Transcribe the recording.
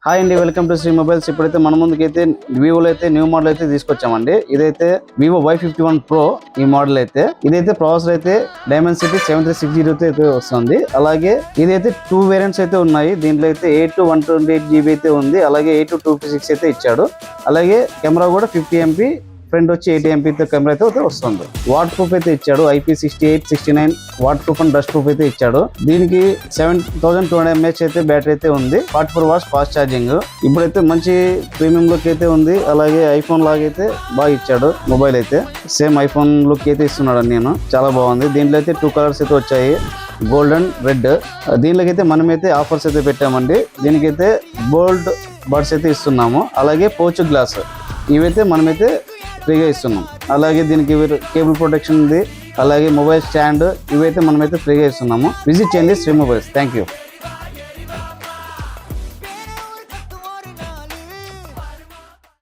Hi అండి, welcome to Shri mobiles. ఇప్పుడైతే మన ముందుకైతే వివోలో అయితే న్యూ మోడల్ అయితే తీసుకొచ్చామండి. ఇదైతే వివో Y51 Pro ఈ మోడల్ అయితే. ఇదైతే ప్రాసెసర్ అయితే డైమెన్సిటీ 7360 అయితే వస్తుంది. అలాగే ఇదైతే 2 వేరియంట్స్ అయితే ఉన్నాయి. దీంట్లో అయితే 8 to 128GB అయితే ఉంది. అలాగే 8 to 256 అయితే ఇచ్చాడు. అలాగే కెమెరా కూడా 50MP, ఫ్రంట్ వచ్చి 80MP కెమెరా అయితే వస్తుంది. వాటర్ ప్రూఫ్ అయితే ఇచ్చాడు. IP68, 69 water proof and dust proof అయితే ఇచ్చాడు. దీనికి 7200 mAh అయితే బ్యాటరీ అయితే ఉంది. 44 watts ఫాస్ట్ ఛార్జింగ్. ఇప్పుడైతే మంచి ప్రీమియం లుక్ అయితే ఉంది. అలాగే ఐఫోన్ లాగైతే బాగా ఇచ్చాడు. మొబైల్ అయితే సేమ్ ఐఫోన్ లుక్ అయితే ఇస్తున్నాడు. నేను చాలా బాగుంది. దీంట్లో అయితే 2 కలర్స్ అయితే వచ్చాయి, గోల్డ్ అండ్ రెడ్. దీనిలోకి అయితే మనమైతే ఆఫర్స్ అయితే పెట్టామండి. దీనికైతే గోల్డ్ బడ్స్ అయితే ఇస్తున్నాము. అలాగే పోర్చు గ్లాస్ ఇవైతే మనమైతే ఫ్రీగా ఇస్తున్నాం. అలాగే దీనికి కేబుల్ ప్రొటెక్షన్ ఉంది. అలాగే మొబైల్ స్టాండ్ ఇవైతే మనమైతే ఫ్రీగా ఇస్తున్నాము. విజిట్ చేయండి శ్రీ మొబైల్స్. Thank you.